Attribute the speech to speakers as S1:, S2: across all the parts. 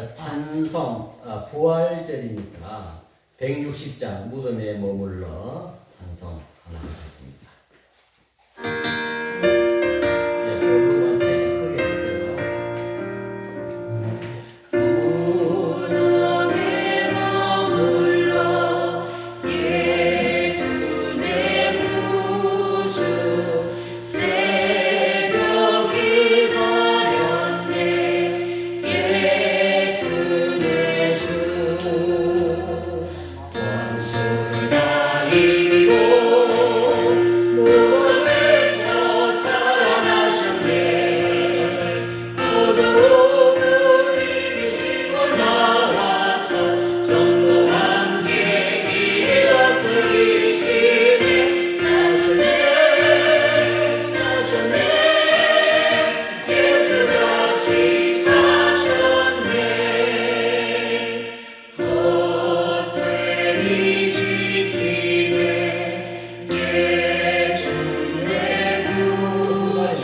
S1: 오늘 찬송 부활절이니까 160장 무덤에 머물러 찬송 하나 하겠습니다. 볼륨 크게 해주세요. 무덤에 머물러 예수 내 구주 새벽이 가렸네 예수 내 주 원수를 다 이기고 무덤에서 살아나셨네 모두 오늘 이기시고 나와서 전도 함께 길을 다스리시네 사셨네 사셨네 예수 다시 사셨네 헛되이 지키네 예수 내 구주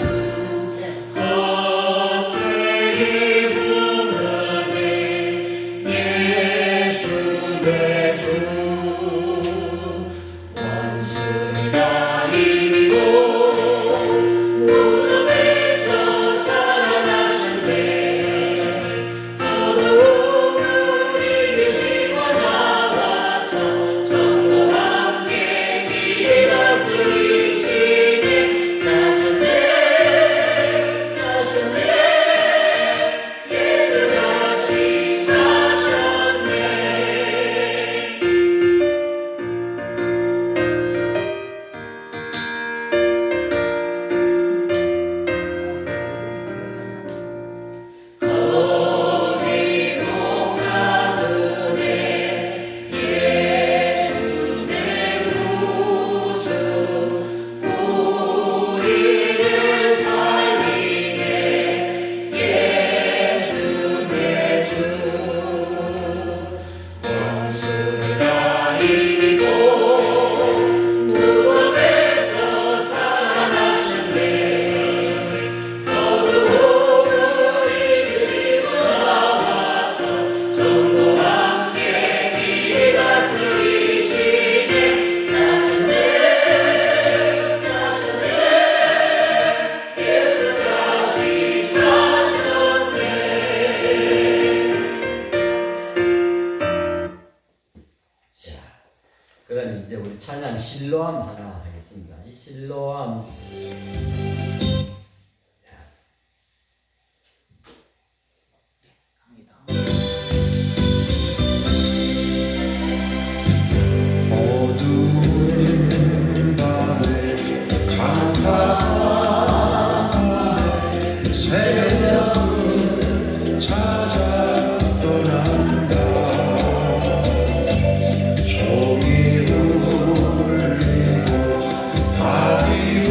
S1: 헛되이 부르네 예수 내 주 원수를 다 이기고 무덤에서 살아나셨네 모두 오늘 이기시고 나와서 전도 함께 길을 다스리시네 사셨네 사셨네 예수 다시 사셨네 어디로 가드네 예수 내 구주 우리를 살리네 예수 내 주 원수를 다 이기고 무덤에서 살아나셨네 모두 오늘 이기시고 나와서 전도 함께 길을 다스리시네 사셨네 사셨네 예수 다시 사셨네 자, 그럼 이제 우리 찬양 실로암 하나 하겠습니다. 이 실로암
S2: 어두운 밤에 간밤에 새벽을 찾아 떠난다 종이 울리고 바위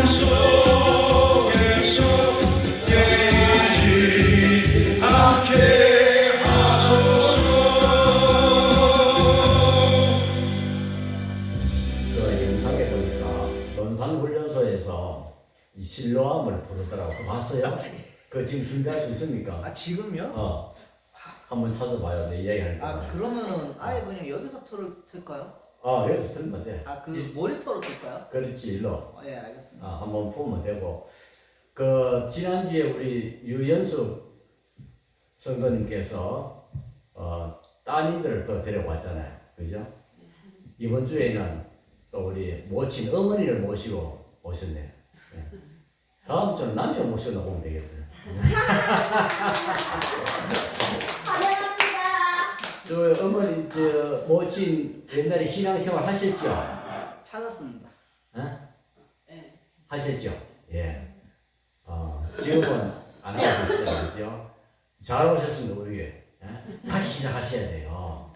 S2: 속에서 깨지 않게 하소서.
S1: 그 영상에 보니까 논산훈련소에서 이 실로암을 부르더라고. 그거 봤어요? 그 지금 준비할 수 있습니까?
S3: 아 지금요?
S1: 한번 찾아봐요. 내 이야기할 때.
S3: 아 그러면은 아예 그냥 여기서 틀까요?
S1: 여기서 틀면 돼.
S3: 아 그 모니터로 틀까요?
S1: 그렇지, 일로.
S3: 예 알겠습니다.
S1: 한번 보면 되고. 그 지난주에 우리 유연숙 선거님께서 따님들을 또 데려왔잖아요. 그죠? 이번 주에는 또 우리 모친 어머니를 모시고 오셨네요. 네. 다음 주는 남편 모시고 나오면 되겠네요.
S4: 환영합니다.
S1: 저 어머니 저 모친 옛날에 신앙생활 하셨죠?
S3: 찾았습니다.
S1: 어?
S4: 네.
S1: 하셨죠? 예. 지금은 안 하고 계시죠? 그죠? 잘 오셨습니다, 우리. 예? 다시 시작하셔야 돼요.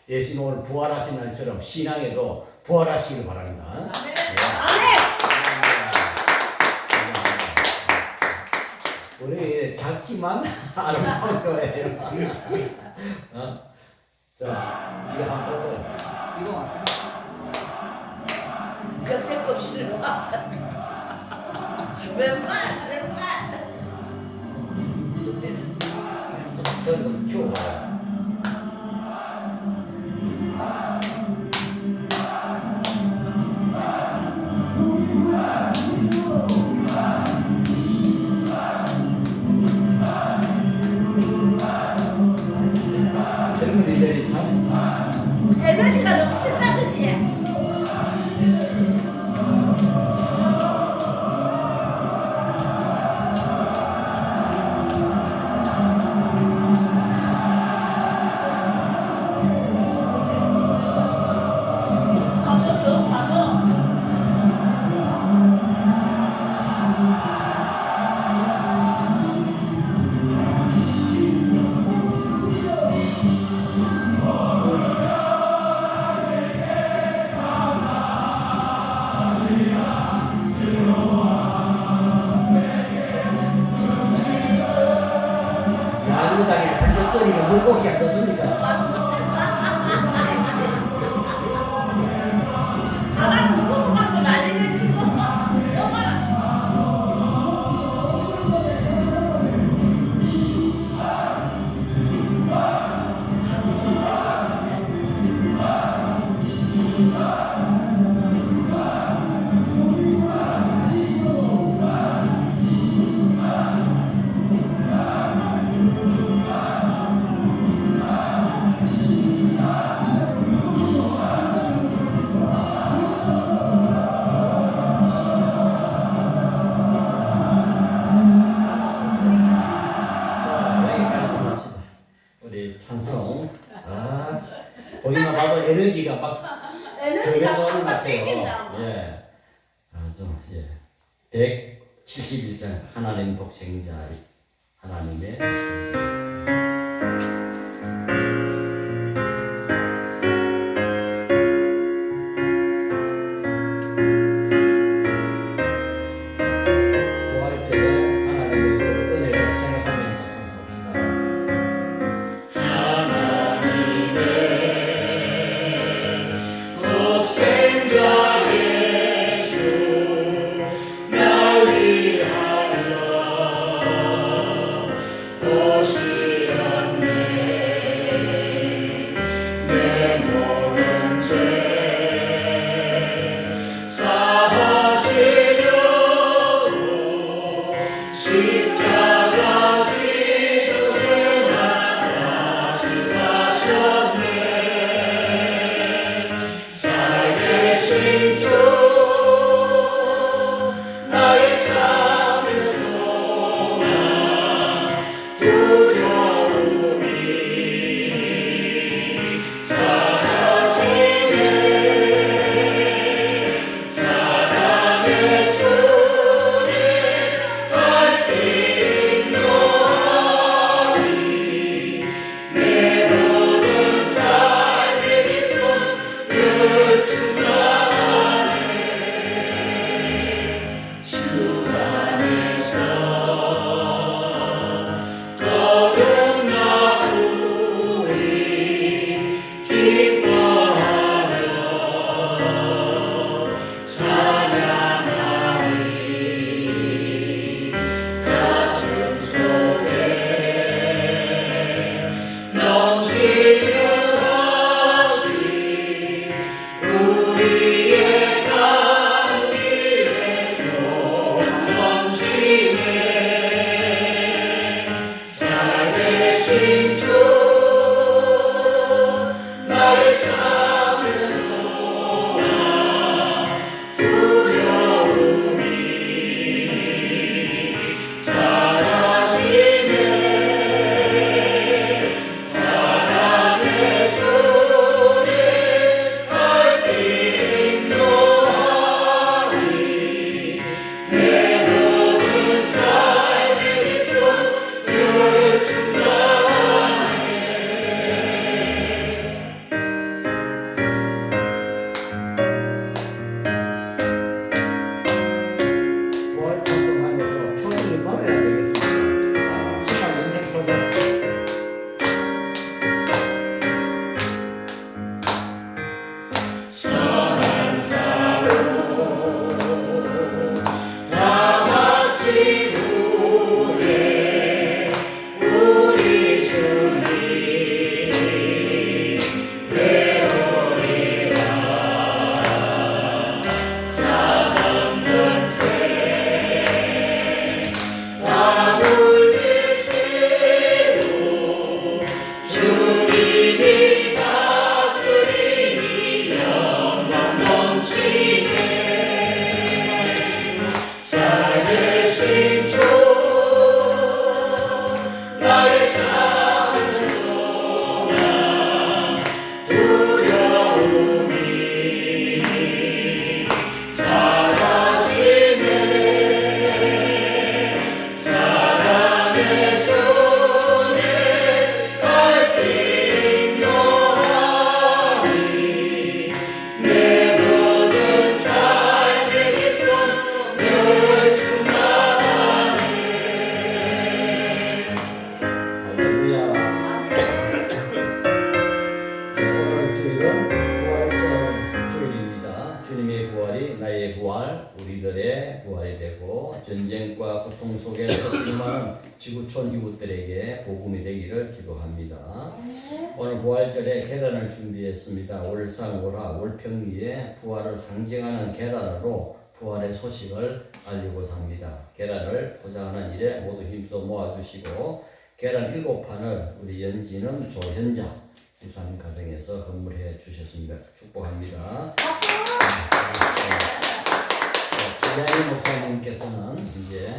S1: 예수님 오늘 부활하신 날처럼 신앙에도 부활하시길 바랍니다.
S4: 아멘.
S1: 우리 작지만 아름다운 거예요. 자, 이거 한번 보세요.
S3: 이거 맞습니다.
S4: 역대급 실로 웬만.
S1: 저를 좀 키워봐요. 젊은이들이 참
S4: 에너지가 넘친다 그지? 한번 더 봐봐.
S1: 야구장에 발전거리가 물고기가 떴습니까?
S4: 하나도 커버갖고 난리를 치고 저거는
S1: 자, 여기까지 합시다. 우리 찬송. 보기만 봐도 에너지가 막
S4: 에너지가
S1: 저변을
S4: 팍팍
S1: 같아요.
S4: 챙긴다.
S1: 예. 예. 171장 하나님 독생자 하나님의 부활절에 하나님의 그 은혜를 생각하면서 찬송합시다. 하나님의 독생자 예수 나 위하여 오시었네. 되고 전쟁과 고통 속에서 실망하는 지구촌 이웃들에게 복음이 되기를 기도합니다. 오늘 부활절에 계란을 준비했습니다. 월상월하 월평리에 부활을 상징하는 계란으로 부활의 소식을 알리고자 합니다. 계란을 포장하는 일에 모두 힘써 모아주시고 계란 7판을 우리 연지는 조현장 집사님 가정에서 건물해 주셨습니다. 축복합니다. 김양희 목사님께서는 이제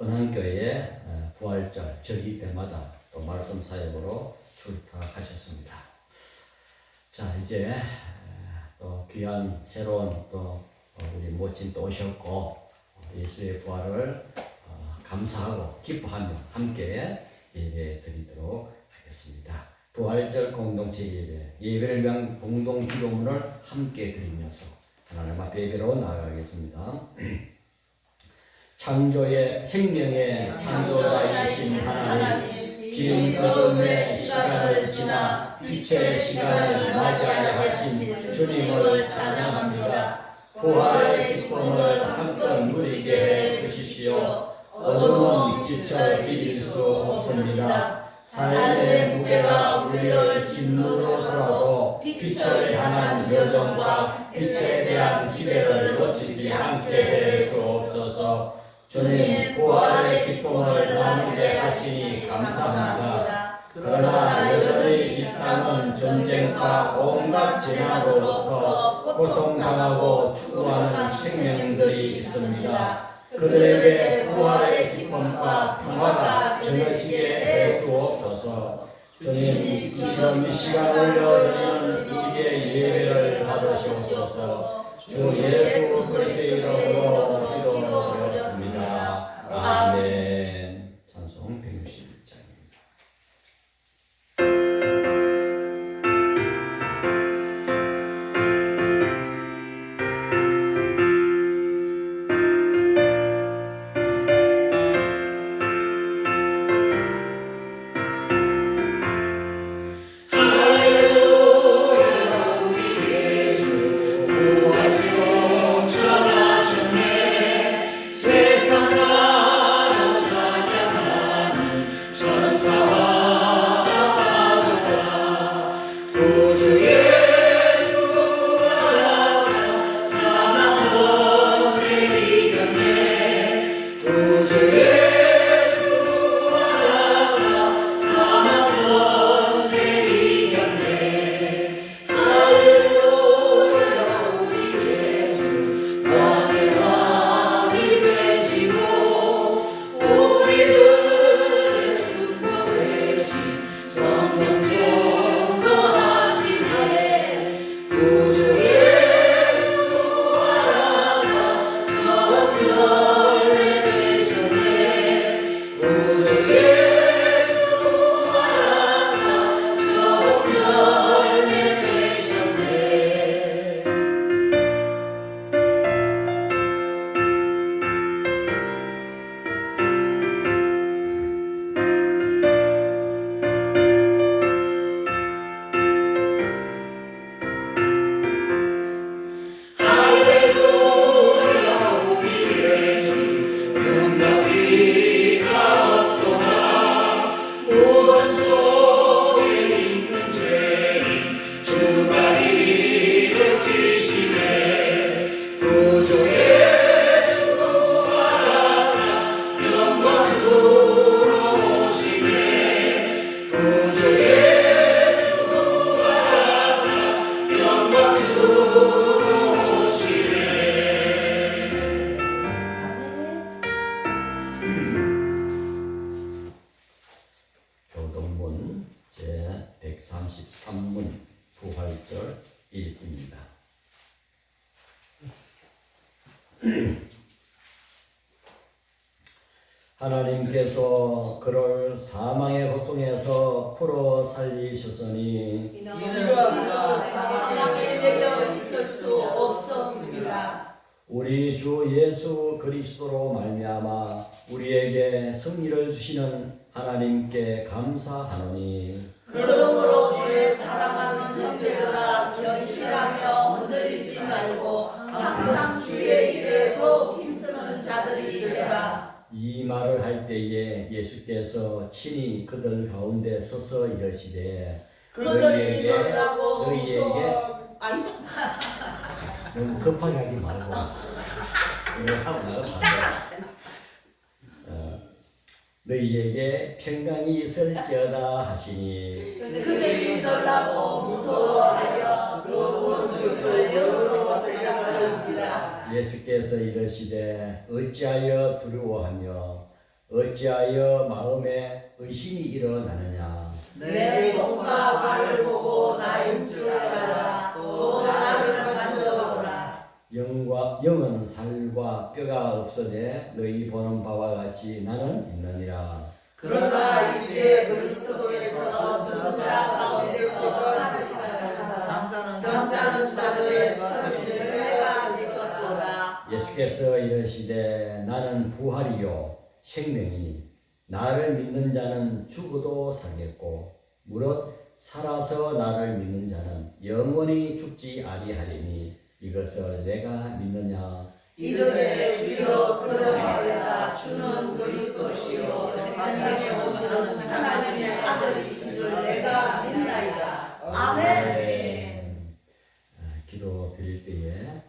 S1: 은한교회 부활절 절기 때마다 또 말씀 사역으로 출탁하셨습니다. 자, 이제 또 귀한 새로운 또 우리 모친 또 오셨고 예수의 부활을 감사하고 기뻐하며 함께 예배 드리도록 하겠습니다. 부활절 공동체 예배를 위한 공동 기도문을 함께 드리면서 하나님 앞에 예배로 나아가겠습니다. 창조의 생명의 창조자이신 하나님, 긴 걸음의 시간을 지나 빛의 시간을 맞이하게 하신 주님을 찬양합니다. 부활의 기쁨을 한껏 누리게 해 주십시오. 어둠은 빛을 이길 수 없습니다. 삶의 무게가 우리를 짓누르더라도 빛을 향한 여정과 빛에 대한 기대를 놓치지 않게 해 주옵소서. 주님, 부활의 기쁨을 나누게 하시니 감사합니다. 그러나 여전히 이 땅은 전쟁과 온갖 재난으로부터 고통당하고 추구하는 생명들이 있습니다. 그들에게 부활의 기쁨과 평화가 전해지게 해 주옵소서. 주님, 지금 이 시간을 여는 우리의 예배를 받으시옵소서. 주 예수 그리스도의 이름으로 기도드렸습니다. 아멘. 찬송 161장입니다. 교동문 제133문 부활절 읽기입니다. 하나님께서 그를 사망의 고통에서 풀어 살리셨으니
S4: 이는 우리가 사망에 매여 있을 수 없었습니다.
S1: 우리 주 예수 그리스도로 말미암아 우리에게 승리를 주시는 하나님께 감사하노니
S4: 그러므로 내 사랑하는 형제들아 견실하며 흔들리지 말고 항상 주의 일에 더
S1: 때에 예수께서 친히 그들 가운데 서서 이르시되
S4: 그들이 놀라고
S1: 너희에게
S4: 무서워. 아이,
S1: 너무 급하게 하지 말고 이거 하고 나서 반대. 너희에게 평강이 있을지어다 하시니
S4: 그들이 놀라고 무서워하여 그 모습을 영으로 생각하는지라.
S1: 예수께서 이르시되 어찌하여 두려워하며 어찌하여 마음에 의심이 일어나느냐.
S4: 내 손과 발을 보고 나인 줄 알아. 또 나를 만져보라.
S1: 영은 살과 뼈가 없어되 너희 보는 바와 같이 나는 있느니라.
S4: 그러나 이제 그리스도에서 죽은 자 가운데서 사시다가 잠자는 자들의 첫 열매가 되셨도다.
S1: 예수께서 이르시되 나는 부활이요 생명이니 나를 믿는 자는 죽어도 살겠고 무릇 살아서 나를 믿는 자는 영원히 죽지 아니하리니 이것을 내가 믿느냐.
S4: 이르되 주여 그러하리이다. 주는 그리스도시요 세상에 오시는 하나님의 아들이신 줄 내가 믿나이다. 아멘.
S1: 기도 드릴 때에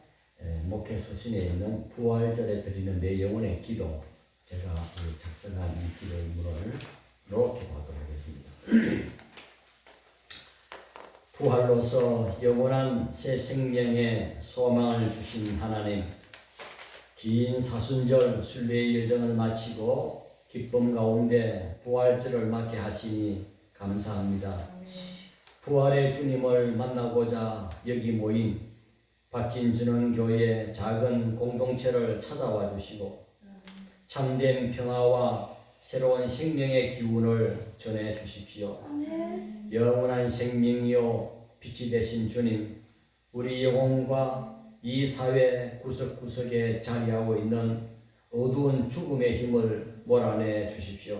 S1: 목회 서신에 있는 부활절에 드리는 내 영혼의 기도, 제가 작성한 이 기도문으로 기도하도록 하겠습니다. 부활로서 영원한 새 생명의 소망을 주신 하나님, 긴 사순절 순례의 여정을 마치고 기쁨 가운데 부활절을 맞게 하시니 감사합니다. 부활의 주님을 만나고자 여기 모인 박진주는 교회 작은 공동체를 찾아와 주시고 참된 평화와 새로운 생명의 기운을 전해 주십시오. 영원한 생명이요 빛이 되신 주님, 우리 영혼과 이 사회 구석구석에 자리하고 있는 어두운 죽음의 힘을 몰아내 주십시오.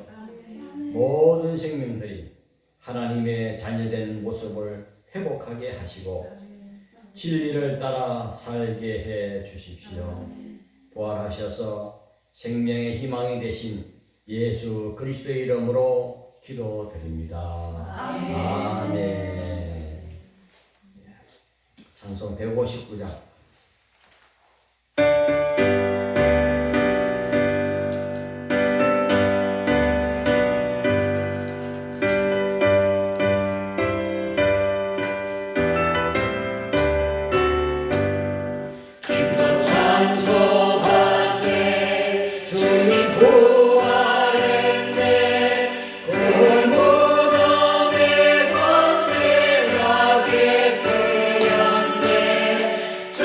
S1: 모든 생명들이 하나님의 자녀된 모습을 회복하게 하시고 진리를 따라 살게 해 주십시오. 부활하셔서 생명의 희망이 되신 예수 그리스도의 이름으로 기도드립니다. 아멘. 찬송 159장.
S2: 주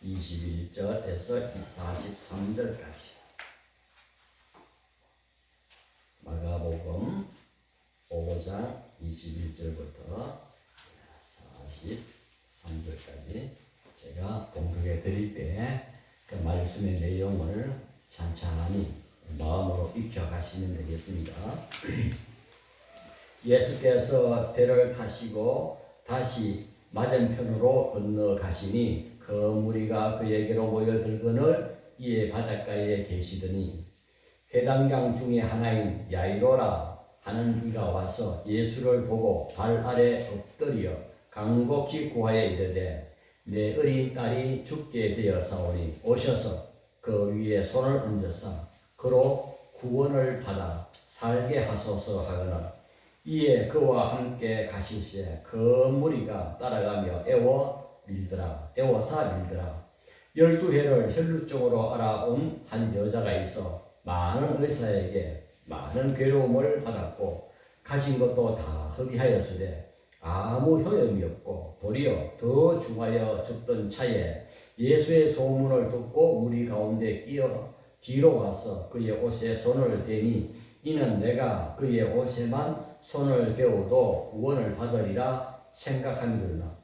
S1: 21절에서 43절까지. 마가복음 5장 21절부터 43절까지 제가 봉독해 드릴 때 그 말씀의 내용을 찬찬히 마음으로 익혀가시면 되겠습니다. 예수께서 배를 타시고 다시 맞은편으로 건너가시니 그 무리가 그에게로 모여들거늘 이에 바닷가에 계시더니 회당장 중에 하나인 야이로라 하는 이가 와서 예수를 보고 발 아래 엎드려 간곡히 구하여 이르되 내 어린 딸이 죽게 되었사오니 오셔서 그 위에 손을 얹어서 그로 구원을 받아 살게 하소서 하거늘 이에 그와 함께 가실새 그 무리가 따라가며 애워사 밀더라. 12해를 혈루증으로 알아온 한 여자가 있어 많은 의사에게 많은 괴로움을 받았고 가진 것도 다 허비하였으되 아무 효험이 없고 도리어 더 중하여 죽던 차에 예수의 소문을 듣고 무리 가운데 끼어 뒤로 와서 그의 옷에 손을 대니 이는 내가 그의 옷에만 손을 대어도 구원을 받으리라 생각함이로라.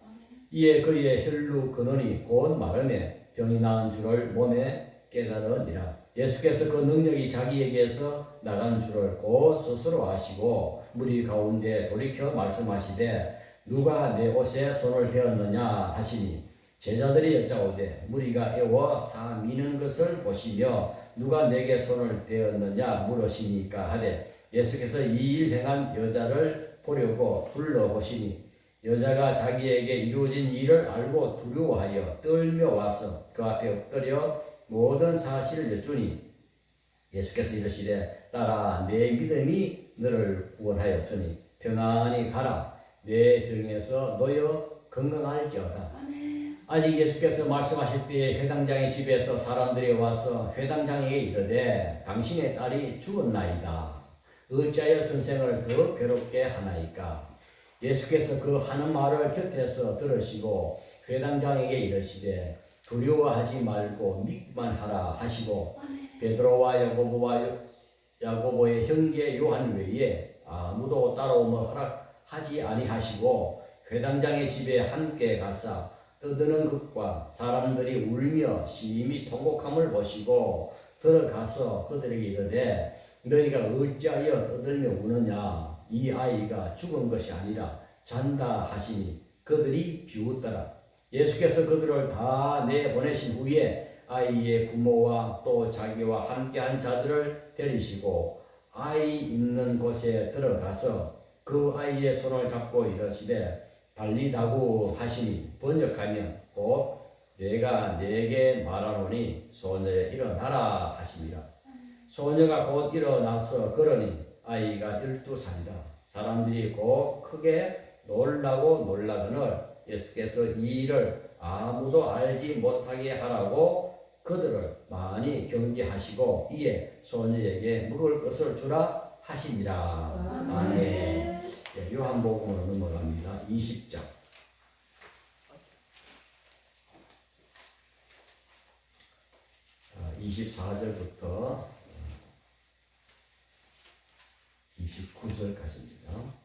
S1: 이에 그의 혈루 근원이 곧 마름에 병이 나은 줄을 몸에 깨달으니라. 예수께서 그 능력이 자기에게서 나간 줄을 곧 스스로 아시고 무리 가운데 돌이켜 말씀하시되 누가 내 옷에 손을 대었느냐 하시니 제자들이 여짜오되 무리가 애워 사 미는 것을 보시며 누가 내게 손을 대었느냐 물으시니까 하되 예수께서 이 일 행한 여자를 보려고 둘러보시니 여자가 자기에게 이루어진 일을 알고 두려워하여 떨며 와서 그 앞에 엎드려 모든 사실을 여쭈니 예수께서 이르시되 딸아 내 믿음이 너를 구원하였으니 평안히 가라 내 병에서 놓여 건강할지어다. 아직 예수께서 말씀하실 때에 회당장의 집에서 사람들이 와서 회당장에게 이르되 당신의 딸이 죽었나이다. 어찌하여 선생을 더 괴롭게 하나이까. 예수께서 그 하는 말을 곁에서 들으시고 회당장에게 이르시되 두려워하지 말고 믿기만 하라 하시고 베드로와 야고보의 형제 요한 외에 아무도 따라오며 허락하지 아니하시고 회당장의 집에 함께 가사 떠드는 것과 사람들이 울며 심히 통곡함을 보시고 들어가서 그들에게 이르되 너희가 어찌하여 떠들며 우느냐. 이 아이가 죽은 것이 아니라 잔다 하시니 그들이 비웃더라. 예수께서 그들을 다 내보내신 후에 아이의 부모와 또 자기와 함께한 자들을 데리시고 아이 있는 곳에 들어가서 그 아이의 손을 잡고 이르시되 달리다구 하시니 번역하면 곧 내가 네게 말하노니 소녀에 일어나라 하시니라. 소녀가 곧 일어나서 걸으니 아이가 12살이라. 사람들이 곧 크게 놀라거늘 예수께서 이 일을 아무도 알지 못하게 하라고 그들을 많이 경계하시고 이에 소녀에게 먹을 것을 주라 하시니라. 아멘. 요한복음으로 넘어갑니다. 20장. 24절부터 29절까지입니다.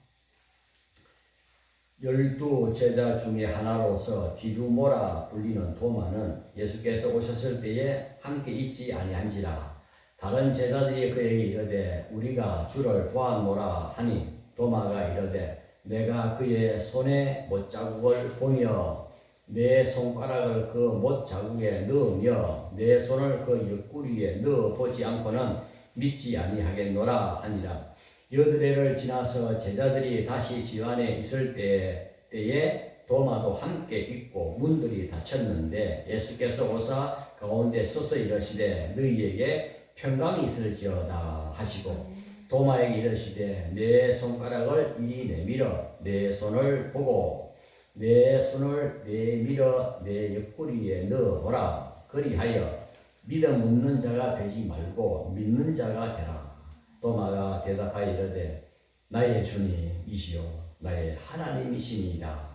S1: 12 제자 중에 하나로서 디두모라 불리는 도마는 예수께서 오셨을 때에 함께 있지 아니한지라. 다른 제자들이 그에게 이르되 우리가 주를 보았노라 하니 도마가 이르되 내가 그의 손에 못자국을 보며 내 손가락을 그 못자국에 넣으며 내 손을 그 옆구리에 넣어보지 않고는 믿지 아니하겠노라 하니라. 여드레를 지나서 제자들이 다시 집 안에 있을 때에 도마도 함께 있고 문들이 닫혔는데 예수께서 오사 가운데 서서 이르시되 너희에게 평강이 있을지어다 하시고 도마에게 이르시되 내 손가락을 이리 내밀어 내 손을 보고 내 손을 내밀어 내 옆구리에 넣어보라. 그리하여 믿음 없는 자가 되지 말고 믿는 자가 되라. 도마가 대답하여 이르되 나의 주님이시요 나의 하나님이시니이다.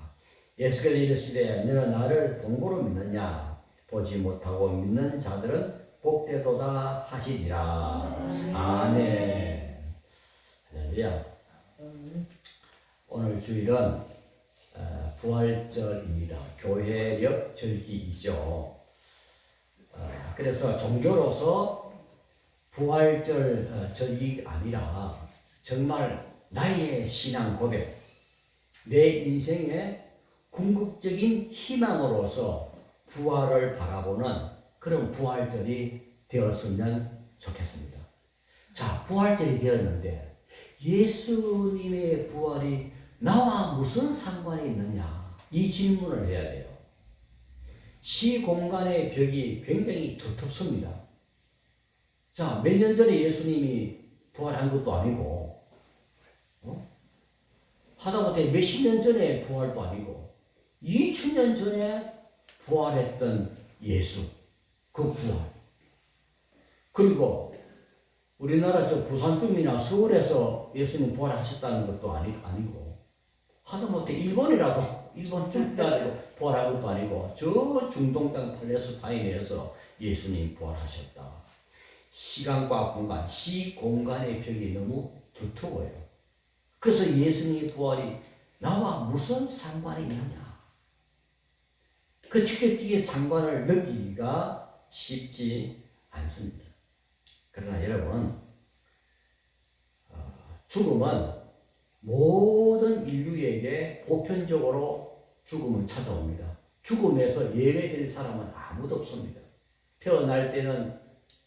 S1: 예수께서 이르시되 너는 나를 본고로 믿느냐. 보지 못하고 믿는 자들은 복되도다 하시리라. 아멘. 할렐루야. 오늘 주일은 부활절입니다. 교회력 절기이죠. 그래서 종교로서 부활절 절기가 아니라 정말 나의 신앙 고백, 내 인생의 궁극적인 희망으로서 부활을 바라보는 그런 부활절이 되었으면 좋겠습니다. 자, 부활절이 되었는데 예수님의 부활이 나와 무슨 상관이 있느냐? 이 질문을 해야 돼요. 시공간의 벽이 굉장히 두텁습니다. 자, 몇 년 전에 예수님이 부활한 것도 아니고, 하다못해 몇십 년 전에 부활도 아니고, 2000년 전에 부활했던 예수, 그 부활. 그리고 우리나라 저 부산쯤이나 서울에서 예수님 부활하셨다는 것도 아니고, 하다못해 일본 쪽까지 부활한 것도 아니고, 저 중동 땅 팔레스타인에서 예수님 부활하셨다. 시간과 공간, 시공간의 벽이 너무 두터워요. 그래서 예수님의 부활이 나와 무슨 상관이 있느냐? 그 직접적인 상관을 느끼기가 쉽지 않습니다. 그러나 여러분, 죽음은 모든 인류에게 보편적으로 죽음은 찾아옵니다. 죽음에서 예외될 사람은 아무도 없습니다. 태어날 때는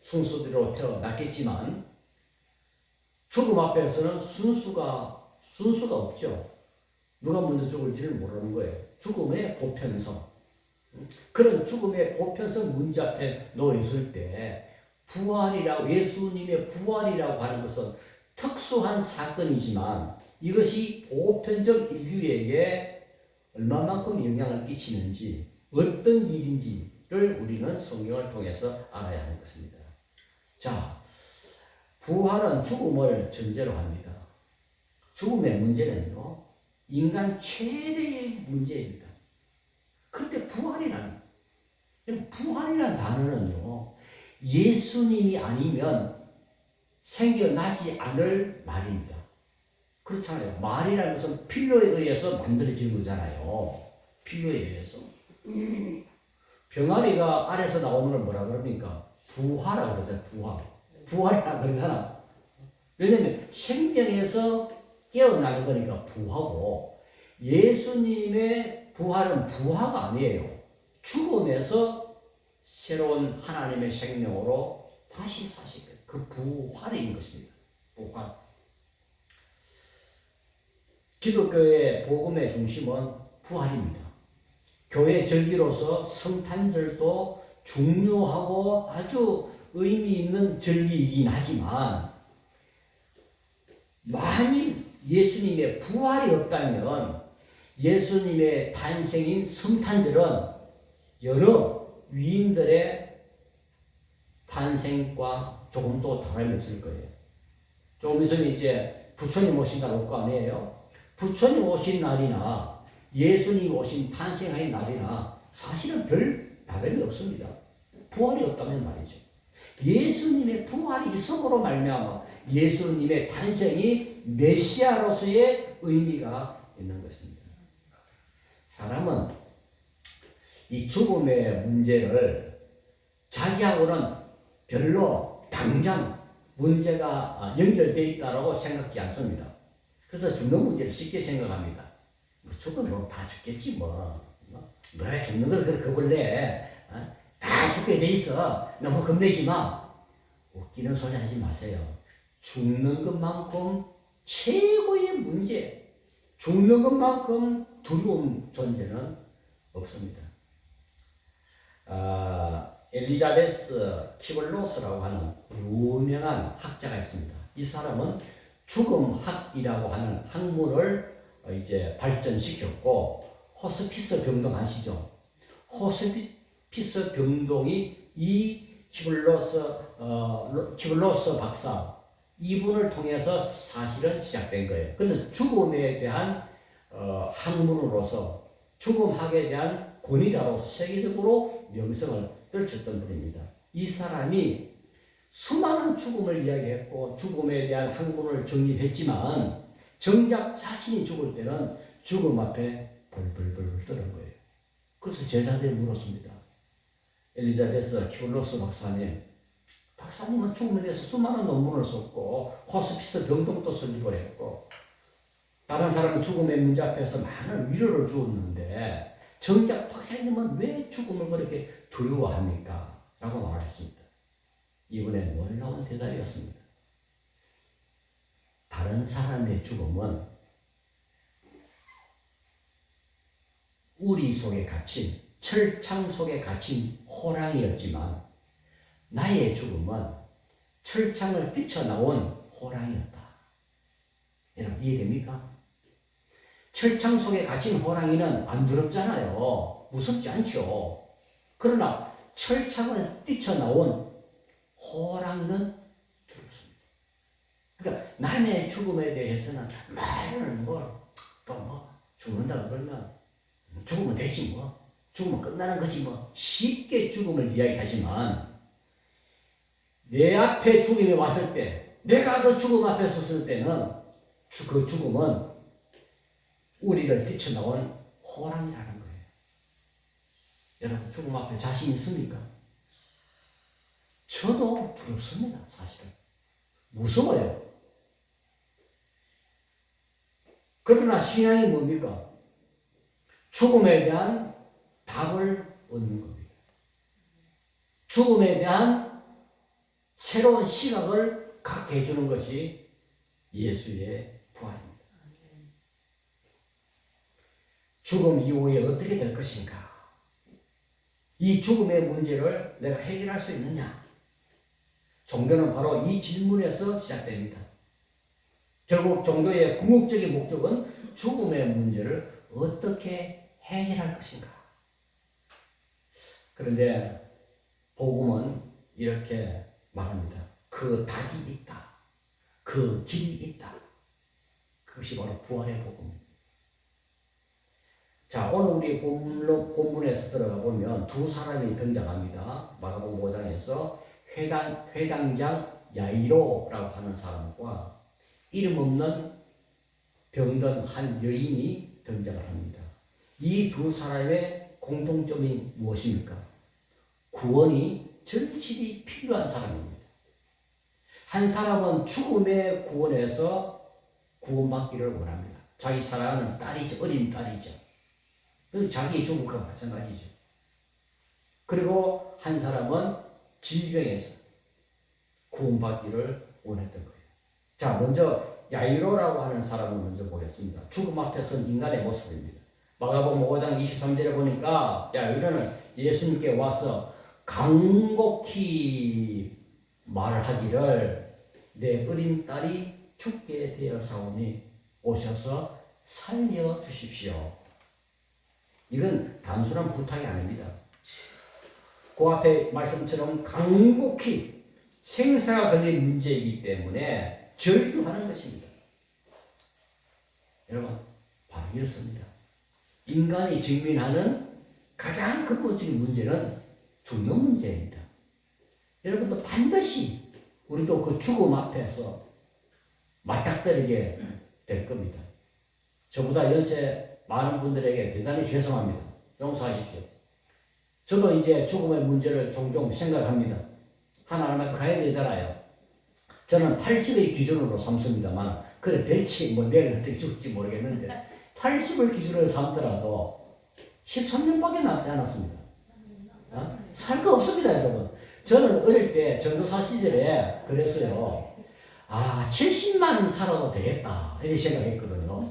S1: 순서대로 태어났겠지만 죽음 앞에서는 순수가 없죠. 누가 먼저 죽을지를 모르는 거예요. 죽음의 보편성. 그런 죽음의 보편성 문제 앞에 놓여 있을 때 예수님의 부활이라고 하는 것은 특수한 사건이지만 이것이 보편적 인류에게 얼마만큼 영향을 끼치는지 어떤 일인지를 우리는 성경을 통해서 알아야 하는 것입니다. 자, 부활은 죽음을 전제로 합니다. 죽음의 문제는요, 인간 최대의 문제입니다. 그런데 부활이라는 단어는요, 예수님이 아니면 생겨나지 않을 말입니다. 그렇잖아요. 말이라는 것은 필요에 의해서 만들어진 거잖아요. 필요에 의해서. 병아리가 알에서 나오는 걸 뭐라 그럽니까? 부화라 그러잖아요. 부활이라 그러잖아. 왜냐면 생명에서 깨어나는 거니까 부화고, 예수님의 부활은 부화가 아니에요. 죽음에서 새로운 하나님의 생명으로 다시 사실 그 부활인 것입니다. 부활. 기독교의 복음의 중심은 부활입니다. 교회 절기로서 성탄절도 중요하고 아주 의미 있는 절기이긴 하지만, 만일 예수님의 부활이 없다면 예수님의 탄생인 성탄절은 여러 위인들의 탄생과 조금도 다름이 없을 거예요. 조금 있으면 이제 부처님 오신 날 올 거 아니에요? 부처님 오신 날이나 예수님 오신 탄생하는 날이나 사실은 별 다름이 없습니다. 부활이 없다면 말이죠. 예수님의 부활이 있음으로 말미암아 예수님의 탄생이 메시아로서의 의미가 있는 것입니다. 사람은 이 죽음의 문제를 자기하고는 별로 당장 문제가 연결되어 있다고 생각지 않습니다. 그래서 죽는 문제를 쉽게 생각합니다. 죽으면 다 죽겠지 뭐. 왜 죽는 걸 그렇게 겁을내? 다 죽게 돼 있어. 너무 겁내지 마. 웃기는 소리 하지 마세요. 죽는 것만큼 최고의 문제, 죽는 것만큼 두려운 존재는 없습니다. 엘리자베스 키블로스라고 하는 유명한 학자가 있습니다. 이 사람은 죽음학이라고 하는 학문을 이제 발전시켰고, 호스피스 병동 아시죠? 호스피스 병동이 이 키블로스 박사 이분을 통해서 사실은 시작된 거예요. 그래서 죽음에 대한 학문으로서 죽음학에 대한 권위자로서 세계적으로 명성을 떨쳤던 분입니다. 이 사람이 수많은 죽음을 이야기했고 죽음에 대한 학문을 정립했지만 정작 자신이 죽을 때는 죽음 앞에 벌벌벌 떠는 거예요. 그래서 제자들이 물었습니다. 엘리자베스 키울로스 박사님은 죽음에 대해서 수많은 논문을 썼고 호스피스 병동도 설립을 했고 다른 사람은 죽음의 문제 앞에서 많은 위로를 주었는데 정작 박사님은 왜 죽음을 그렇게 두려워합니까? 라고 말했습니다. 이번에 놀라운 대답이었습니다. 다른 사람의 죽음은 우리 속에 갇힌 철창 속에 갇힌 호랑이였지만 나의 죽음은 철창을 뛰쳐나온 호랑이였다. 여러분 이해됩니까? 철창 속에 갇힌 호랑이는 안 두렵잖아요. 무섭지 않죠. 그러나 철창을 뛰쳐나온 호랑이는 두렵습니다. 그러니까 남의 죽음에 대해서는 말은 또 죽는다 그러면 죽으면 되지 죽으면 끝나는 거지 쉽게 죽음을 이야기하지만 내 앞에 죽음이 왔을 때 내가 그 죽음 앞에 섰을 때는 그 죽음은 우리를 뛰쳐나온 호랑이라는 거예요. 여러분 죽음 앞에 자신 있습니까? 저도 두렵습니다. 사실은 무서워요. 그러나 신앙이 뭡니까? 죽음에 대한 답을 얻는 겁니다. 죽음에 대한 새로운 시각을 갖게 해주는 것이 예수의 부활입니다. 죽음 이후에 어떻게 될 것인가? 이 죽음의 문제를 내가 해결할 수 있느냐? 종교는 바로 이 질문에서 시작됩니다. 결국 종교의 궁극적인 목적은 죽음의 문제를 어떻게 해결할 것인가? 그런데 복음은 이렇게 말합니다. 그 답이 있다. 그 길이 있다. 그것이 바로 부활의 복음입니다. 자, 오늘 우리 본문에서 들어가 보면 두 사람이 등장합니다. 마가복음 5장에서 회당장 야이로라고 하는 사람과 이름 없는 병든 한 여인이 등장을 합니다. 이 두 사람의 공통점이 무엇입니까? 구원이 절실히 필요한 사람입니다. 한 사람은 죽음의 구원에서 구원받기를 원합니다. 자기 사랑하는 딸이죠. 어린 딸이죠. 자기 죽음과 마찬가지죠. 그리고 한 사람은 질병에서 구원받기를 원했던 거예요. 자, 먼저 야이로라고 하는 사람을 먼저 보겠습니다. 죽음 앞에 선 인간의 모습입니다. 마가복음 5장 23절에 보니까 야이로는 예수님께 와서 간곡히 말을 하기를 내 어린 딸이 죽게 되어사오니 오셔서 살려주십시오. 이건 단순한 부탁이 아닙니다. 그 앞에 말씀처럼 간곡히 생사가 걸린 문제이기 때문에 절규하는 것입니다. 여러분, 바로 이렇습니다. 인간이 직면하는 가장 근본적인 문제는 죽는 문제입니다. 여러분도 반드시 우리도 그 죽음 앞에서 맞닥뜨리게 될 겁니다. 저보다 연세 많은 분들에게 대단히 죄송합니다. 용서하십시오. 저도 이제 죽음의 문제를 종종 생각합니다. 하나님 앞에 가야 되잖아요. 저는 80을 기준으로 삼습니다만, 그래, 될지, 내일 어떻게 죽을지 모르겠는데, 80을 기준으로 삼더라도 13년밖에 남지 않았습니다. 살 거 없습니다, 여러분. 저는 어릴 때 전도사 시절에 그랬어요. 70만 살아도 되겠다. 이렇게 생각했거든요.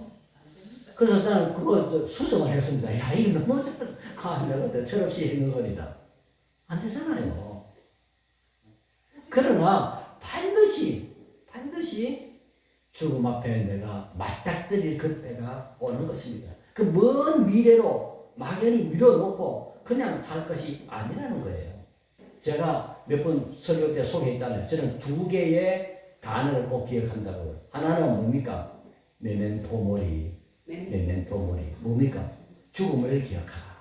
S1: 그래서 나는 그거 수정을 했습니다. 야, 이거 너무, 내가 철없이 했는 소리다. 안 되잖아요. 그러나 반드시 죽음 앞에 내가 맞닥뜨릴 그때가 오는 것입니다. 그 먼 미래로 막연히 밀어놓고 그냥 살 것이 아니라는 거예요. 제가 몇 번 설교 때 소개했잖아요. 저는 두 개의 단어를 꼭 기억한다고요. 하나는 뭡니까? 메멘토 모리. 뭡니까? 죽음을 기억하라.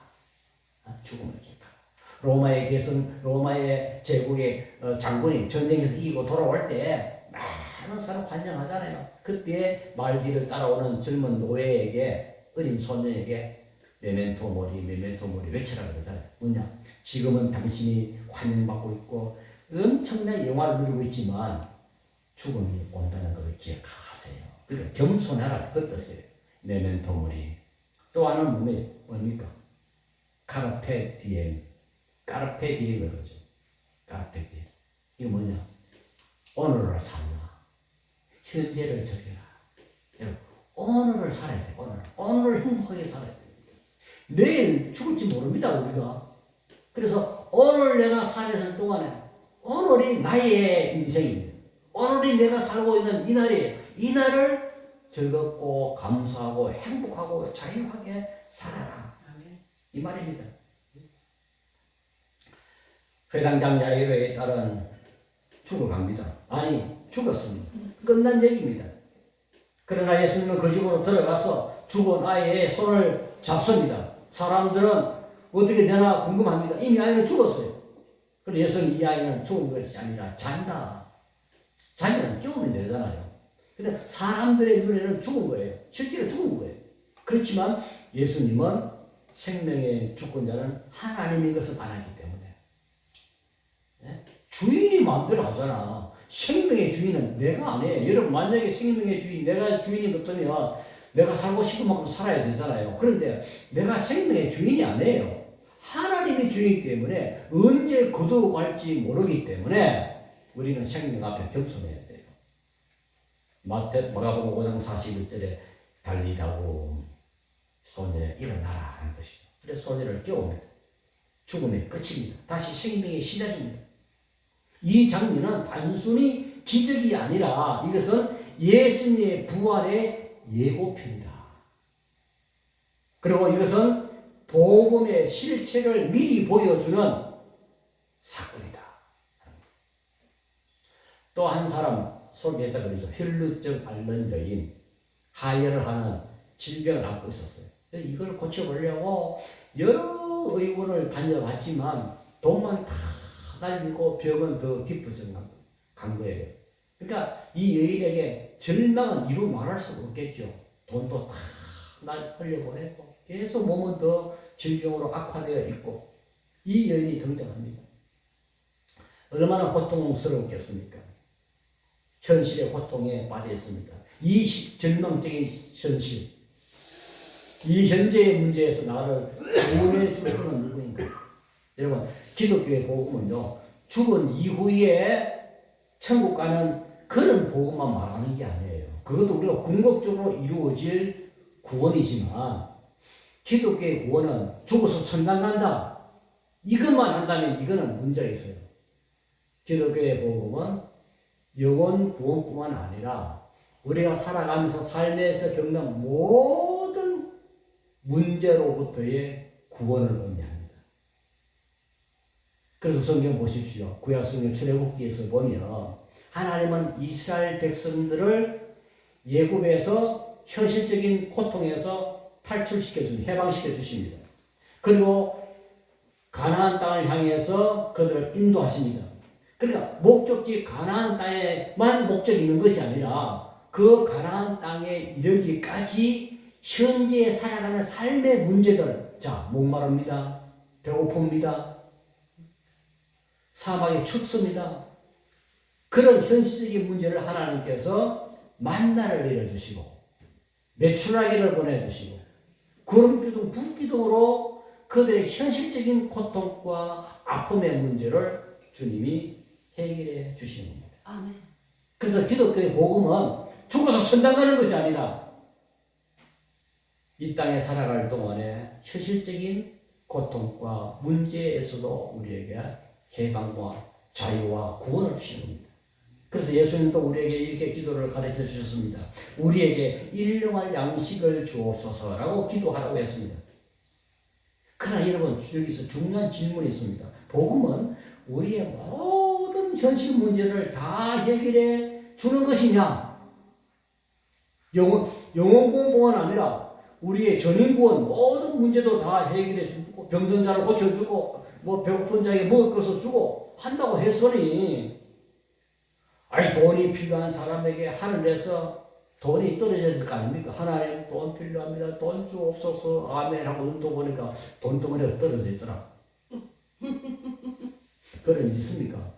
S1: 죽음을 기억하라. 로마의 계승, 로마의 제국의 장군이 전쟁에서 이기고 돌아올 때 많은 사람 환영하잖아요. 그때 말기를 따라오는 젊은 노예에게, 어린 소년에게 메멘토 모리, 메멘토 모리 외치라 그러잖아요. 뭐냐? 지금은 당신이 환영받고 있고 엄청난 영화를 누리고 있지만 죽음이 온다는 것을 기억하세요. 그러니까 겸손하라 그 뜻이에요. 메멘토 모리. 또 하나는 뭡니까? 카르페 디엠. 카르페 디엠을 그러죠. 카르페 디엠. 이거 뭐냐? 오늘을 살라. 현재를 즐겨라. 여러분, 오늘을 살아야 돼. 오늘을 행복하게 살아야 돼. 내일 죽을지 모릅니다, 우리가. 그래서 오늘 내가 살아있는 동안에 오늘이 나의 인생입니다. 오늘이 내가 살고 있는 이 날이에요. 이 날을 즐겁고 감사하고 행복하고 자유하게 살아라. 이 말입니다. 회당장 야이로에 따른 죽어갑니다. 아니, 죽었습니다. 끝난 얘기입니다. 그러나 예수님은 그 집으로 들어가서 죽은 아이의 손을 잡습니다. 사람들은 어떻게 되나 궁금합니다. 이미 아이는 죽었어요. 그런데 예수님 이 아이는 죽은 것이 아니라 잔다. 자면 깨우면 되잖아요. 근데 사람들의 눈에는 죽은 거예요. 실제로 죽은 거예요. 그렇지만 예수님은 생명의 주권자는 하나님인 것을 안 하기 때문에. 네? 주인이 마음대로 하잖아. 생명의 주인은 내가 안 해. 여러분, 만약에 생명의 주인, 내가 주인이 붙으면 내가 살고 싶은 만큼 살아야 되잖아요. 그런데 내가 생명의 주인이 아니에요. 하나님이 주인이기 때문에 언제 거두어갈지 모르기 때문에 우리는 생명 앞에 겸손해야 돼요. 마가복음 5장 41절에 달리다고 소녀 일어나라 하는 것이죠. 그래서 소녀를 깨웁니다. 죽음의 끝입니다. 다시 생명의 시작입니다. 이 장면은 단순히 기적이 아니라 이것은 예수님의 부활의 예고편이다. 그리고 이것은 복음의 실체를 미리 보여주는 사건이다. 또 한 사람 소개했다 그러죠. 혈루증 앓는 여인, 하혈을 하는 질병을 앓고 있었어요. 이걸 고쳐보려고 여러 의원을 다녀봤지만 돈만 다 날리고 병은 더 깊어져 간 거예요. 그러니까 이 여인에게 절망은 이루 말할 수 없겠죠. 돈도 다 흘려보내고 계속 몸은 더 질병으로 악화되어 있고 이 여인이 등장합니다. 얼마나 고통스러웠겠습니까? 현실의 고통에 빠져 있습니다. 이 절망적인 현실, 이 현재의 문제에서 나를 구원해 줄 분은 누구인가? 여러분, 기독교의 복음은요, 죽은 이후에 천국 가는 그런 복음만 말하는 게 아니에요. 그것도 우리가 궁극적으로 이루어질 구원이지만 기독교의 구원은 죽어서 천당 간다. 이것만 한다면 이거는 문제가 있어요. 기독교의 복음은 영혼 구원뿐만 아니라 우리가 살아가면서 삶에서 겪는 모든 문제로부터의 구원을 의미합니다. 그래서 성경 보십시오. 구약성경 출애굽기에서 보면 하나님은 이스라엘 백성들을 예굽에서 현실적인 고통에서 탈출시켜 주십니다. 해방시켜 주십니다. 그리고 가나안 땅을 향해서 그들을 인도하십니다. 그러니까 목적지 가나안 땅에만 목적이 있는 것이 아니라 그 가나안 땅에 이르기까지 현재에 살아가는 삶의 문제들, 자, 목마릅니다. 배고픕니다. 사막에 춥습니다. 그런 현실적인 문제를 하나님께서 만나를 내려주시고 메추라기를 보내주시고 구름기둥, 불기둥으로 그들의 현실적인 고통과 아픔의 문제를 주님이 해결해 주시는 겁니다.
S4: 아멘.
S1: 그래서 기독교의 복음은 죽어서 천당 가는 것이 아니라 이 땅에 살아갈 동안에 현실적인 고통과 문제에서도 우리에게 해방과 자유와 구원을 주시는 겁니다. 그래서 예수님도 우리에게 이렇게 기도를 가르쳐 주셨습니다. 우리에게 일용할 양식을 주옵소서라고 기도하라고 했습니다. 그러나 여러분, 여기서 중요한 질문이 있습니다. 복음은 우리의 모든 현실 문제를 다 해결해 주는 것이냐? 영혼 공부만 아니라 우리의 전인구원 모든 문제도 다 해결해 주고 병든 자를 고쳐주고 뭐 배고픈 자에게 먹을 것을 주고 한다고 했으니 아니 돈이 필요한 사람에게 하늘에서 돈이 떨어져야 될 거 아닙니까? 하나님 돈 필요합니다. 돈 주옵소서 아멘 하고 눈 떠보니까 돈덩어리가 떨어져 있더라. 그런 일 있습니까?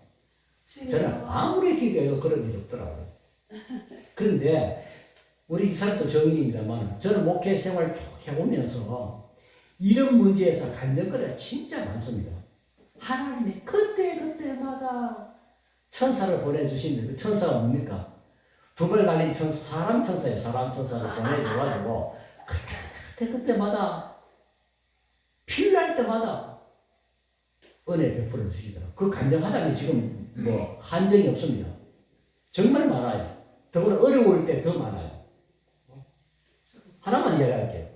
S1: 저는 아무리 기도해도 그런 일 없더라고요. 그런데 우리 사람도 정인입니다만 저는 목회 생활 쭉 해보면서 이런 문제에서 간증거리가 진짜 많습니다. 하나님이 그때마다 천사를 보내주시는데 그 천사가 뭡니까? 두 발 달린 천사, 사람 천사예요. 사람 천사를 보내줘가지고 그때마다 필요할 때마다 은혜 베풀어 주시더라고요. 그 간증하자면 지금 뭐 한정이 없습니다. 정말 많아요. 더구나 어려울 때 더 많아요. 하나만 이야기할게요.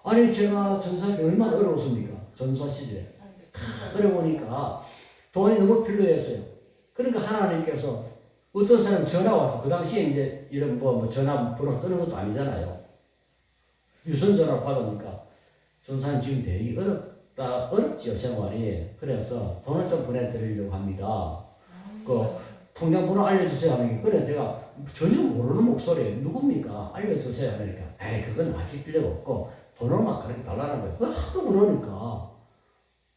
S1: 아니 제가 전사하기 얼마나 어려웠습니까? 전사 시절에 어려우니까 돈이 너무 필요했어요. 그러니까 하나님께서 어떤 사람 전화 와서 그 당시에 이제 이런 뭐 전화 번호 뜨는 것도 아니잖아요. 유선 전화 받으니까 전사님 지금 되게 어렵지요 생활이. 그래서 돈을 좀 보내드리려고 합니다. 그 통장번호 알려주세요 하니까 그래 제가 전혀 모르는 목소리에 누굽니까? 알려주세요 하니까 에이 그건 아실 필요가 없고 번호만 가르쳐 달라는 거예요. 그걸 하도 그러니까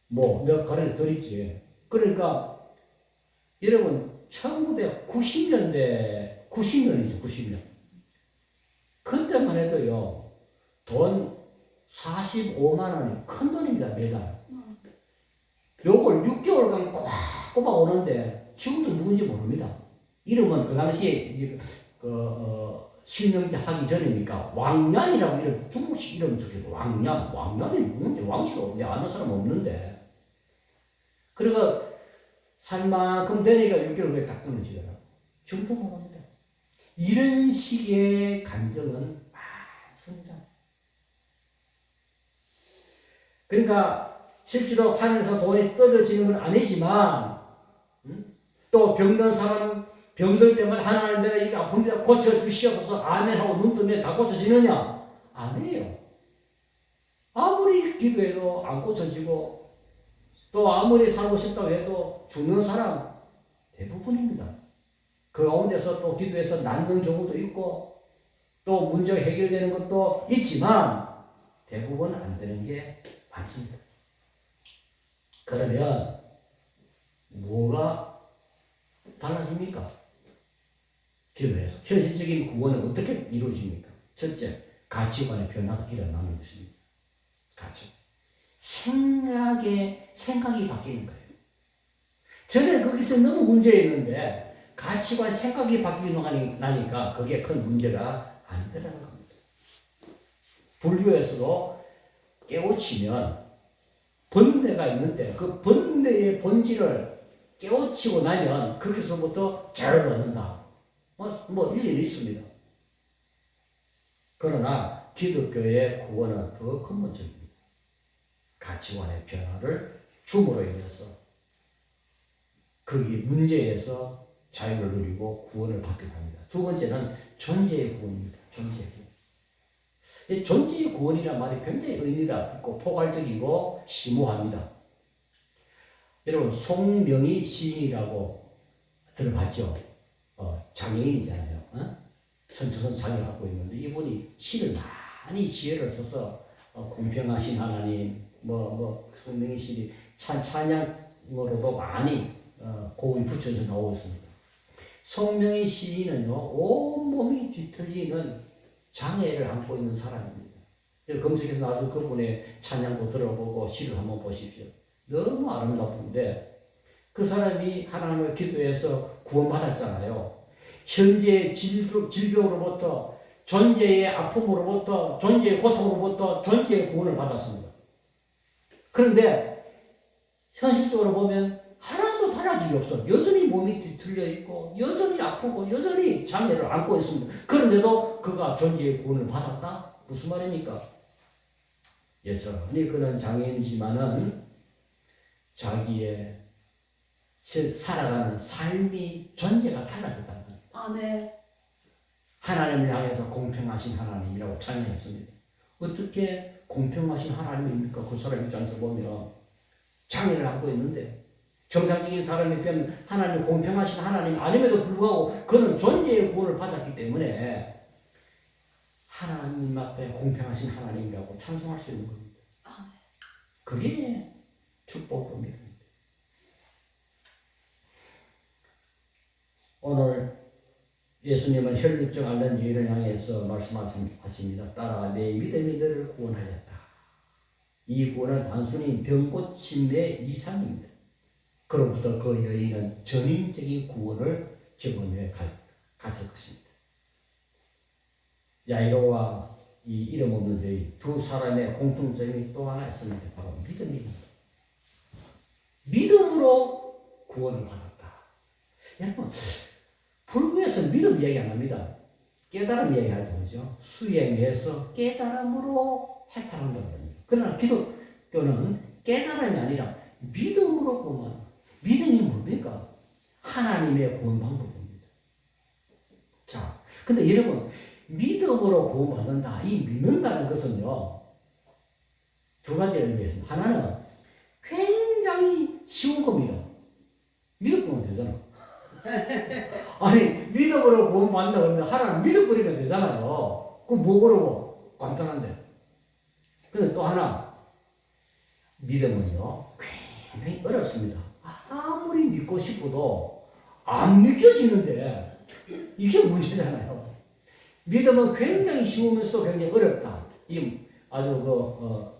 S1: 뭐 내가 가르쳐 드리지. 그러니까 여러분 1990년대 90년이죠 90년 그때만 해도요 돈 45만 원이 큰 돈입니다 매달. 요걸 6개월간 꼬박 오는데 지금도 누군지 모릅니다. 이름은 그 당시에 실명제 하기 전이니까 왕년이라고 이름 중국식 이름 적혀서 왕년이 누군지 왕씨도 내가 아는 사람 없는데 그러니까 살만큼 되니까 6개월 후에 딱 끊어지더라고. 전부 모릅니다. 이런 식의 간증은 많습니다. 그러니까 실제로 하늘에서 돈이 떨어지는 건 아니지만 또 병든 사람 병들 때마다 하나님 내가 이거 아픕니다 고쳐주시옵소서 아멘하고 눈 뜨면 다 고쳐지느냐? 아니에요. 아무리 기도해도 안 고쳐지고 또 아무리 살고 싶다고 해도 죽는 사람 대부분입니다. 그 가운데서 또 기도해서 낫는 경우도 있고 또 문제가 해결되는 것도 있지만 대부분 안 되는 게 많습니다. 그러면 뭐가 달라집니까? 기도해서 현실적인 구원은 어떻게 이루어집니까? 첫째, 가치관의 변화가 일어나는 것입니다. 생각이 바뀌는 거예요. 저는 거기서 너무 문제였는데 가치관, 생각이 바뀌고 나니까 그게 큰 문제가 아니더라는 겁니다. 불교에서도 깨우치면 번뇌가 있는데 그 번뇌의 본질을 깨우치고 나면 거기서부터 자유를 얻는다. 뭐 일리는 있습니다. 그러나 기독교의 구원은 더 근본적입니다. 가치관의 변화를 줌으로 인해서 거기 문제에서 자유를 누리고 구원을 받게 합니다. 두 번째는 존재의 구원입니다. 존재의 구원. 이 존재의 구원이라는 말이 굉장히 의미가 있고 포괄적이고 심오합니다. 여러분 송명희 시인이라고 들어봤죠? 장애인이잖아요. 선처선 장애를 갖고 있는데 이분이 시를 많이 시를 써서 공평하신 하나님 송명희 시인이 찬양으로도 많이 고음이 붙여서 나오고 있습니다. 송명희 시인은요 온몸이 뒤틀리는 장애를 안고 있는 사람입니다. 검색해서 나와서 그분의 찬양도 들어보고 시를 한번 보십시오. 너무 아름답은데 그 사람이 하나님을 기도해서 구원받았잖아요. 현재의 질병으로부터 존재의 아픔으로부터 존재의 고통으로부터 존재의 구원을 받았습니다. 그런데 현실적으로 보면 하나도 달라진 게 없어. 여전히 몸이 뒤틀려 있고 여전히 아프고 여전히 장애를 안고 있습니다. 그런데도 그가 존재의 구원을 받았다? 무슨 말입니까? 여전히 그는 장애인이지만은 자기의 살아가는 삶이 존재가 달라졌다는 겁니다.
S4: 아멘.
S1: 하나님을 향해서 공평하신 하나님이라고 찬양했습니다. 어떻게 공평하신 하나님입니까? 그 사람 입장에서 보면 장애를 안고 있는데 정상적인 사람에 비하면 하나님 공평하신 하나님 아님에도 불구하고 그는 존재의 구원을 받았기 때문에 하나님 앞에 공평하신 하나님이라고 찬송할 수 있는 겁니다. 그게 축복입니다. 오늘 예수님은 혈육적 앓는 여인을 향해서 말씀하십니다. 따라 내 믿음이 너를 구원하였다. 이 구원은 단순히 병 고침의 이상입니다. 그로부터 그 여인은 전인적인 구원을 경험해 갔을 것입니다. 야이로와 이 이름 없는 여인 두 사람의 공통점이 또 하나 있었는데 바로 믿음입니다. 믿음으로 구원을 받았다. 여러분 불교에서 믿음 이야기 안 합니다. 깨달음 이야기 하죠. 그죠? 수행해서 깨달음으로 해탈한다고 합니다. 그러나 기독교는 깨달음이 아니라 믿음으로 구원한다. 믿음이 뭡니까? 하나님의 구원 방법입니다. 자, 근데 여러분 믿음으로 구원받는다. 이 믿는다는 것은요. 두 가지 의미가 있습니다. 하나는 굉장히 쉬운 겁니다. 믿어보면 되잖아. 아니 믿음으로 구원받는다 그러면 하나는 믿어버리면 되잖아요. 그럼 뭐 그러고 간단한데. 근데 또 하나 믿음은요 굉장히 어렵습니다. 아무리 믿고 싶어도 안 믿겨지는데 이게 문제잖아요. 믿음은 굉장히 쉬우면서 굉장히 어렵다. 이게 아주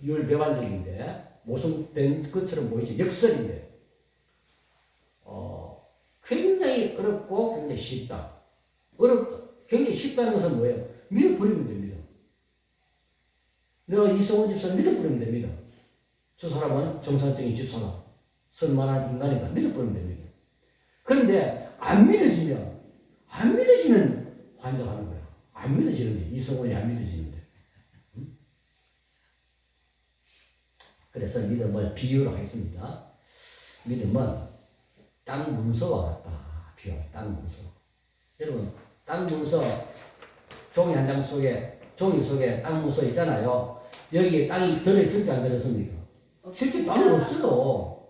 S1: 율배반적인데 모순된 것처럼 보이죠. 역설인데 굉장히 어렵고 굉장히 쉽다. 굉장히 쉽다는 것은 뭐예요? 믿어버리면 됩니다. 내가 이성훈 집사를 믿어버리면 됩니다. 저 사람은 정상적인 집사다. 선만한 인간이다. 믿어버리면 됩니다. 그런데 안 믿어지면 환장하는 거야. 안 믿어지는데 이성훈이 안 믿어지는데. 그래서 믿음을 비유로 하겠습니다. 믿음은 땅 문서와 같다. 비유. 땅 문서. 여러분 땅 문서 종이 한 장 속에 땅 문서 있잖아요. 여기에 땅이 들어있습니까? 안 들어있습니까? 실제 땅이 없어요.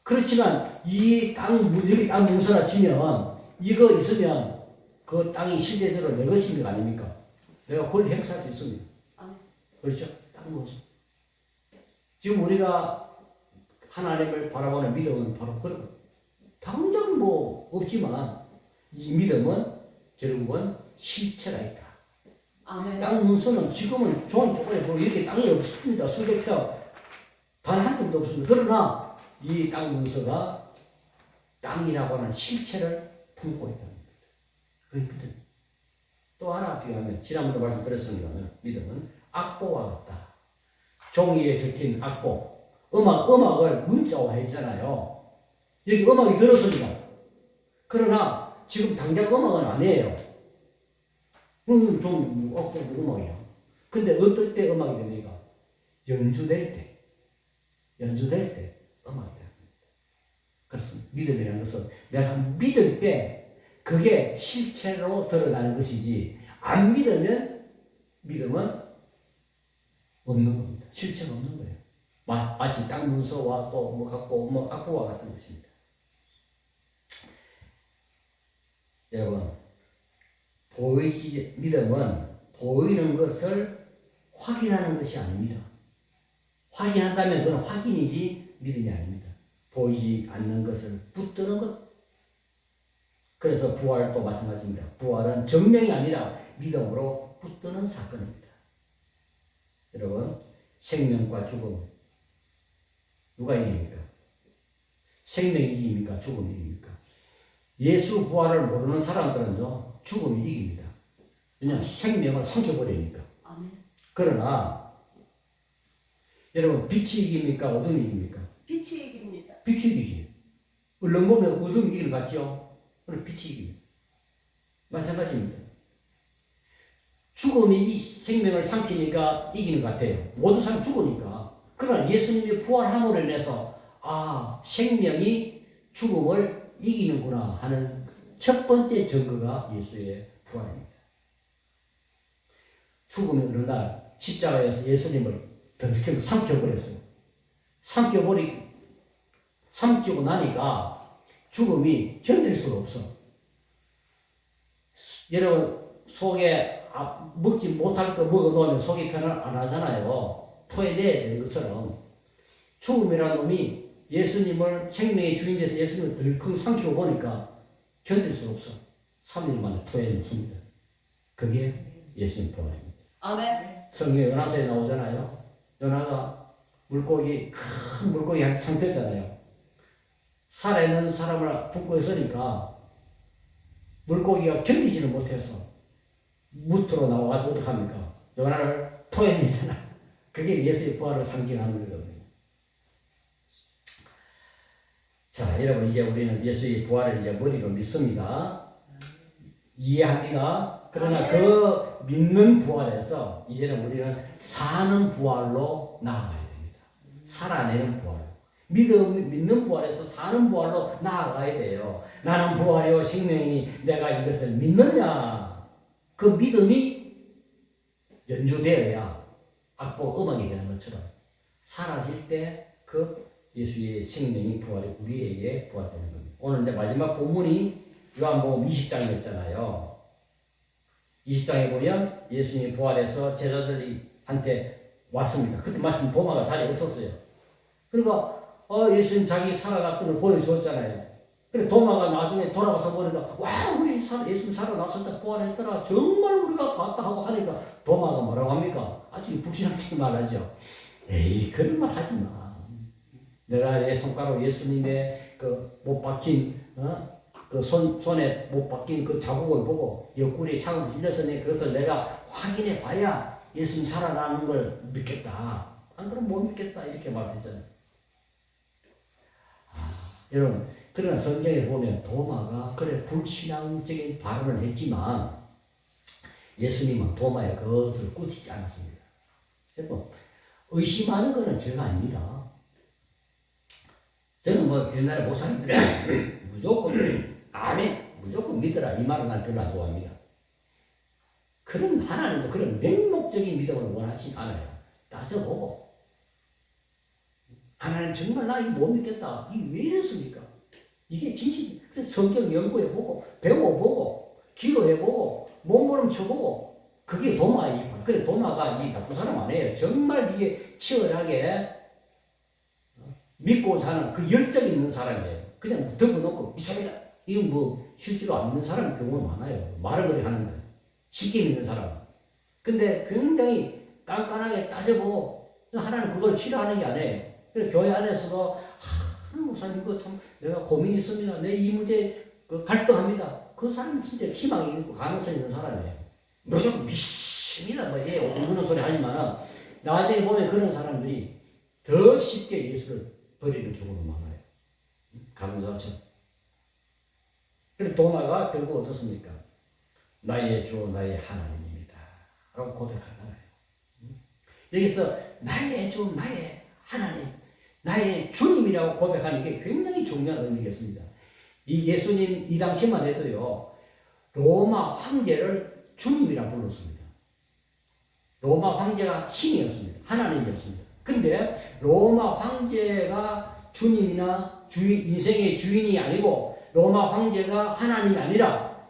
S1: 그렇지만 여기 땅 문서라 치면 이거 있으면 그 땅이 실제적으로 내 것입니까? 아닙니까? 내가 권리 행사할 수 있습니다. 그렇죠? 땅 문서. 지금 우리가 하나님을 바라보는 믿음은 바로 그런 거예요. 당장 뭐 없지만 이 믿음은 결국은 실체가 있다.
S4: 아멘.
S1: 땅 문서는 지금은 좋은 쪽에 보면 이렇게 땅이 없습니다. 수백 평 단 한 점도 없습니다. 그러나 이 땅 문서가 땅이라고 하는 실체를 품고 있다는 겁니다. 그게 믿음. 또 하나 비유하면 지난번도 말씀드렸습니다만 믿음은 악보와 같다. 종이에 적힌 악보. 음악을 문자화했잖아요. 여기 음악이 들었습니다. 그러나 지금 당장 음악은 아니에요. 좀 음악이야. 근데 어떨 때 음악이 됩니까? 연주될 때 음악이 됩니다. 그렇습니다. 믿음이라는 것은 내가 믿을 때 그게 실체로 드러나는 것이지 안 믿으면 믿음은 없는 겁니다. 실체가 없는 거예요. 마치 땅 문서와 또 악보와 같은 것입니다. 여러분, 믿음은 보이는 것을 확인하는 것이 아닙니다. 확인한다면 그건 확인이지 믿음이 아닙니다. 보이지 않는 것을 붙드는 것. 그래서 부활도 마찬가지입니다. 부활은 정명이 아니라 믿음으로 붙드는 사건입니다. 여러분, 생명과 죽음 누가 이깁니까? 생명이 이깁니까? 죽음이 이깁니까? 예수 부활을 모르는 사람들은요 죽음이 이깁니다. 그냥 생명을 삼켜버리니까. 그러나 여러분 빛이 이깁니까? 어둠이 이깁니까?
S4: 빛이 이깁니다.
S1: 빛이 이기지. 얼른 보면 어둠이 이기는 것 같죠? 그럼 빛이 이깁니다. 마찬가지입니다. 죽음이 이 생명을 삼키니까 이기는 것 같아요. 모든 사람 죽으니까. 그러나 예수님이 부활함으로 인해서 생명이 죽음을 이기는구나 하는 첫 번째 증거가 예수의 부활입니다. 죽음이 어느 날 십자가에서 예수님을 덜컥 삼켜버렸어요. 삼키고 나니까 죽음이 견딜 수가 없어. 여러분 속에 먹지 못할 거 먹어놓으면 속이 편안 안 하잖아요. 토해내야 되는 것처럼 죽음이라는 놈이 예수님을 생명의 주인께서 예수님을 덜컥 삼키고 보니까 견딜 수가 없어. 3일 만에 토해냈습니다. 그게 예수님 부활입니다.
S4: 아멘.
S1: 성경 요나서에 나오잖아요. 요나가 큰 물고기 한 상태잖아요. 살아있는 사람을 붓고 있으니까 물고기가 견디지를 못해서 무트로 나와가지고 어떡합니까? 요나를 토해내잖아요. 그게 예수의 부활을 상징하는 거거든요. 자, 여러분 이제 우리는 예수의 부활을 이제 머리로 믿습니다. 이해합니다. 그러나 그 믿는 부활에서 이제는 우리는 사는 부활로 나아가야 됩니다. 살아내는 부활. 믿는 부활에서 사는 부활로 나아가야 돼요. 나는 부활이요 생명이니 내가 이것을 믿느냐. 그 믿음이 연주되어야 악보 음악이 되는 것처럼 사라질 때 그 예수의 생명이 부활이 우리에게 부활되는 겁니다. 오늘 이제 마지막 본문이 요한복음 20장이었잖아요. 20장에 보면 예수님이 부활해서 제자들한테 왔습니다. 그때 마침 도마가 자리에 없었어요. 그러니까 예수님 자기 살아갔던 걸 보여주었잖아요. 그래 도마가 나중에 돌아와서 보니까 와 우리 예수님 살아났었다 부활했더라 정말 우리가 봤다 하고 하니까 도마가 뭐라고 합니까? 아주 불신하지 말하죠. 에이 그런 말 하지 마. 내가 내 손가락으로 예수님의 그 못 박힌 그 손에 못 박힌 그 자국을 보고 옆구리에 자국을 찔렸으니 그것을 내가 확인해 봐야 예수님 살아나는 걸 믿겠다. 안 그러면 못 믿겠다 이렇게 말했잖아요. 여러분 그러나 성경에 보면 도마가 그래 불신앙적인 발언을 했지만 예수님은 도마의 그것을 꾸짖지 않았습니다. 여러분 의심하는 것은 죄가 아닙니다. 저는 뭐 옛날에 목사님들이 무조건 아멘 무조건 믿어라 이 말은 난 별로 안 좋아합니다. 그런 하나님도 그런 맹목적인 믿음을 원하지 않아요. 따져보고 하나님 정말 나 이거 못 믿겠다. 이게 왜 이랬습니까? 이게 진실. 그래서 성경 연구해보고 배워보고 기도해보고 몸부림쳐보고 그게 도마의 일파. 그래 도마가 이 나쁜 사람 아니에요. 정말 이게 치열하게 믿고 사는 그 열정이 있는 사람이에요. 그냥 덮어놓고 믿습니다. 이건 뭐 실제로 안 믿는 사람 경우가 많아요. 말을 그렇게 하는 거예요. 쉽게 믿는 사람. 근데 굉장히 깐깐하게 따져보고 하나님 그걸 싫어하는 게 아니에요. 그래서 교회 안에서도 목사님 이거 참 내가 고민이 있습니다. 내 이 문제 갈등합니다. 그 사람은 진짜 희망이 있고 가능성이 있는 사람이에요. 무조건 믿습니다. 뭐 예, 그런 소리 하지만 나중에 보면 그런 사람들이 더 쉽게 예수를 버리는 경우가 많아요. 감사하죠. 그래서 도마가 결국 어떻습니까? 나의 주, 나의 하나님입니다. 라고 고백하잖아요. 여기서 나의 주, 나의 하나님, 나의 주님이라고 고백하는 게 굉장히 중요한 의미겠습니다. 이 예수님 이 당시만 해도요, 로마 황제를 주님이라고 불렀습니다. 로마 황제가 신이었습니다. 하나님이었습니다. 근데 로마 황제가 주님이나 인생의 주인이 아니고 로마 황제가 하나님이 아니라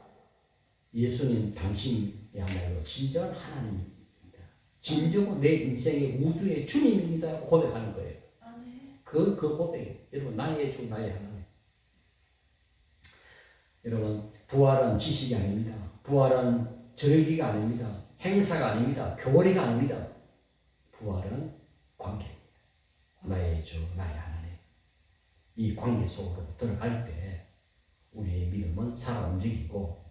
S1: 예수님 당신이야말로 진정한 하나님입니다. 진정한 내 인생의 우주의 주님입니다. 고백하는 거예요. 그 고백이에요. 여러분 나의 주 나의 하나님. 여러분 부활은 지식이 아닙니다. 부활은 절기가 아닙니다. 행사가 아닙니다. 교리가 아닙니다. 부활은 관계입니다. 나의 주 나의 하나님. 이 관계 속으로 들어갈 때 우리의 믿음은 살아 움직이고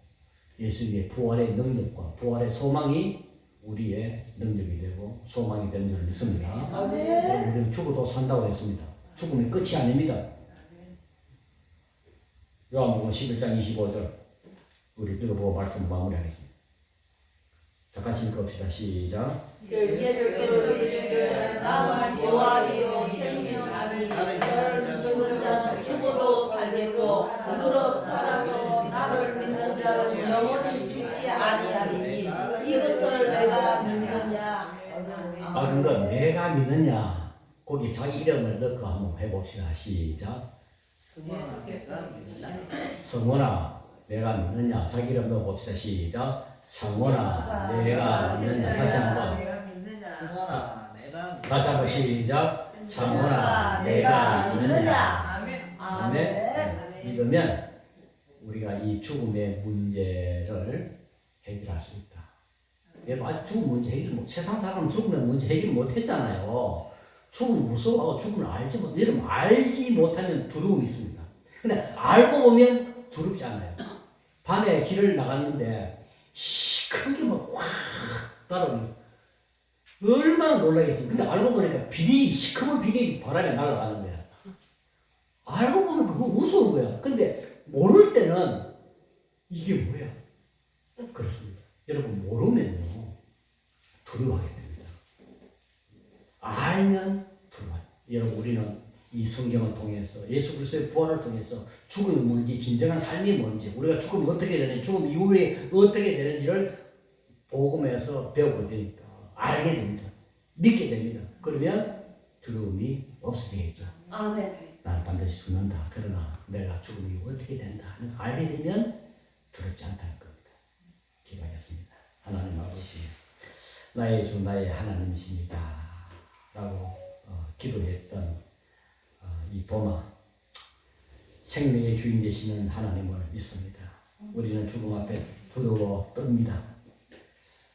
S1: 예수님의 부활의 능력과 부활의 소망이 우리의 능력이 되고 소망이 되는 줄 믿습니다. 우리는 죽어도 산다고 했습니다. 죽음이 끝이 아닙니다. 요한복음 11장 25절 우리 읽어보고 말씀 마무리하겠습니다. 잠깐 읽읍시다. 시작.
S4: 예수께서 이르시되 나는 부활이요 생명이니 나를 믿는 자는 죽어도 살겠고 무릇 살아서 나를 믿는 자는 영원히 죽지 아니하리니 이것을 내가 믿느냐.
S1: 거 내가 믿느냐 거기 자기 이름을 넣고 한번 해봅시다. 시작. 성원아 내가 믿느냐 자기 이름 넣어봅시다. 시작. 창원아 내가 믿느냐. 다시 한번
S3: 승원아 내가
S1: 다시 한번 시작. 창원아 내가 믿느냐. 아멘. 믿으면 우리가 이 죽음의 문제를 해결할 수 있다. 죽음 문제 해결 못, 세상 사람 죽음의 문제 해결 못 했잖아요. 죽음 무서워하고 죽음을 알지 못, 여러분 알지 못하면 두려움이 있습니다. 근데 알고 보면 두렵지 않아요. 밤에 길을 나갔는데 시큰 게막확 따라오는 얼마나 놀라겠습니까? 근데 알고 보니까 비리, 시커먼 비리 바람에 날아가는 거야. 알고 보면 그거 무서운 거야. 근데 모를 때는 이게 뭐야? 그렇습니다. 여러분 모르면요 두려워하게 됩니다. 알면 두려워. 여러분 우리는 이 성경을 통해서 예수 그리스도의 부활을 통해서 죽음이 뭔지 진정한 삶이 뭔지 우리가 죽음이 어떻게 되는지 죽음 이후에 어떻게 되는지를 복음에서 배우게 되니까 알게 됩니다. 믿게 됩니다. 그러면 두려움이 없어지겠죠.
S4: 아멘.
S1: 나는 반드시 죽는다. 그러나 내가 죽음이 어떻게 된다. 알게 되면 두렵지 않다는 겁니다. 기도하겠습니다. 하나님 아버지, 나의 주 나의 하나님이십니다. 라고 기도했던 이 도마, 생명의 주인 되시는 하나님을 믿습니다. 우리는 죽음 앞에 두려워 떱니다.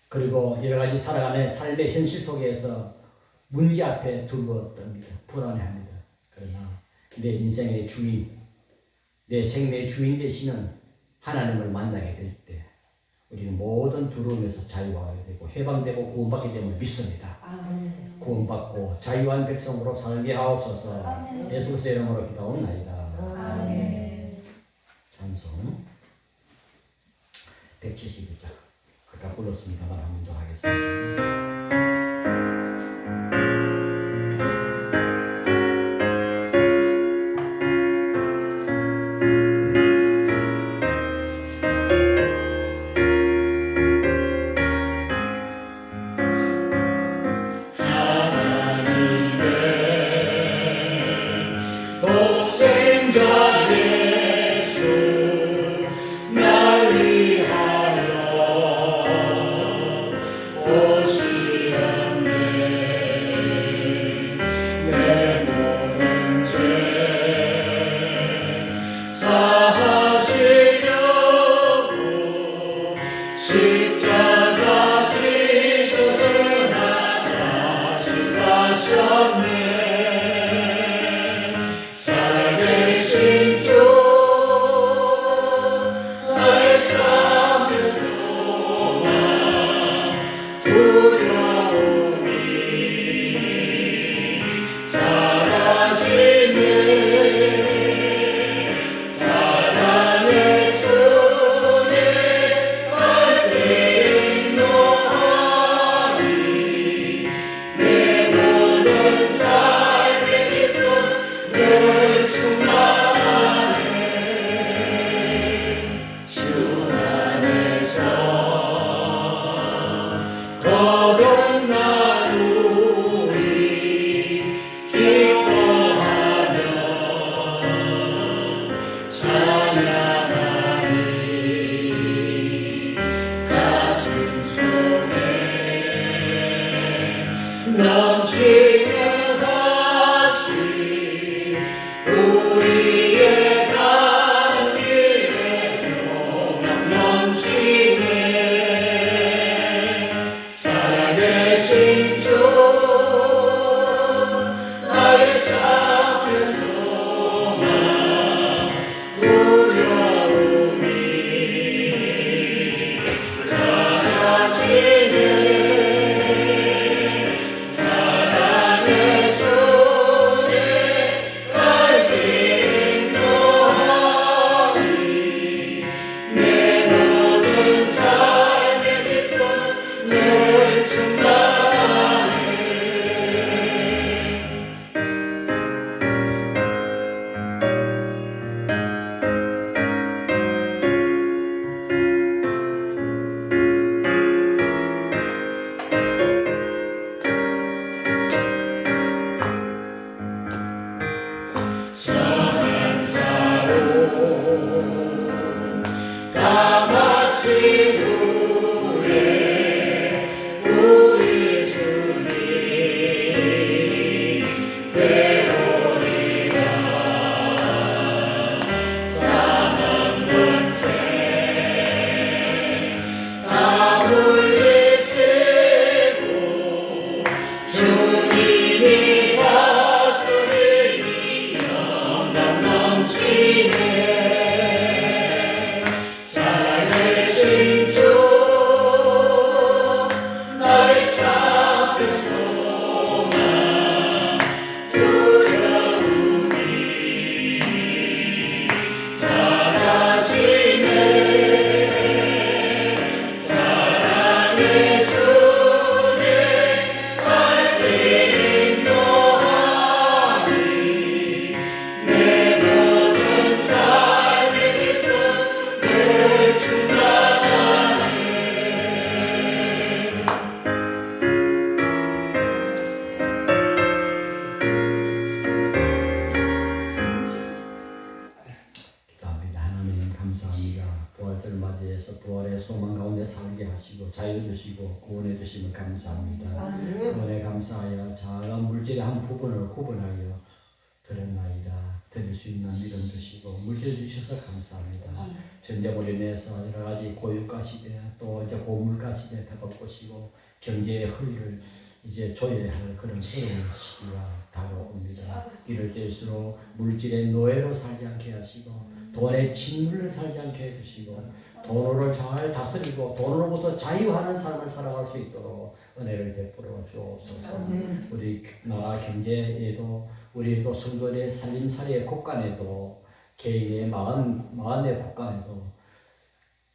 S1: 그리고 여러 가지 살아가는 삶의 현실 속에서 문제 앞에 두려워 떱니다. 불안해합니다. 그러나 내 인생의 주인, 내 생명의 주인 되시는 하나님을 만나게 될 때 우리는 모든 두려움에서 자유하게 되고 해방되고 구원받게 됨을 믿습니다.
S4: 아멘.
S1: 구원받고 자유한 백성으로 살게 하옵소서.
S4: 아멘.
S1: 예수 그리스도의 이름으로 기도하옵나이다.
S4: 아멘.
S1: 찬송 172장 아까 불렀습니다만 한 번 더 하겠습니다.
S2: 두려워
S1: 맞이해서 부활의 소망 가운데 살게 하시고 자유 주시고 구원해 주심을 감사합니다. 구원에 감사하여 자아가 물질의 한 부분을 구분하여 드렸나이다. 드릴 수 있는 믿음 주시고 물질 주셔서 감사합니다. 전쟁으로 인해서 여러 가지 고유가 시대 또 이제 고물가 시대에 다가오시고 경제의 허리를 이제 조여야 할 그런 새로운 시기가 다가옵니다. 이럴 때일수록 물질의 노예로 살지 않게 하시고 돈의 침물을 살지 않게 해주시고 돈으로 잘 다스리고 돈으로부터 자유하는 삶을 살아갈 수 있도록 은혜를 베풀어 주옵소서. 우리 나라 경제에도 우리 또 성도의 살림살이의 곳간에도 개인의 마음의 곳간에도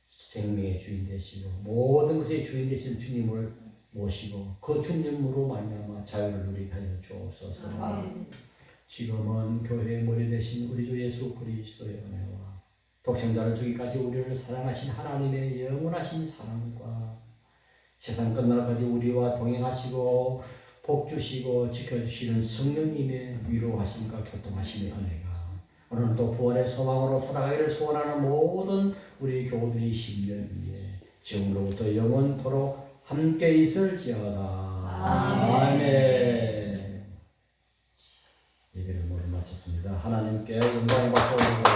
S1: 생명의 주인 되시고 모든 것의 주인 되신 주님을 모시고 그 주님으로 말미암아 자유를 누리게 하여 주옵소서. 지금은 교회의 머리 되신 우리 주 예수 그리스도의 은혜와 독생자를 주기까지 우리를 사랑하신 하나님의 영원하신 사랑과 세상 끝날까지 우리와 동행하시고 복 주시고 지켜주시는 성령님의 위로하심과 교통하심의 은혜가 오늘도 부활의 소망으로 살아가기를 소원하는 모든 우리 교우들이 10년 위에 지금로부터 영원토록 함께 있을지어다. 아멘. 예배를 모두 마쳤습니다. 하나님께 영광의 박수 올리고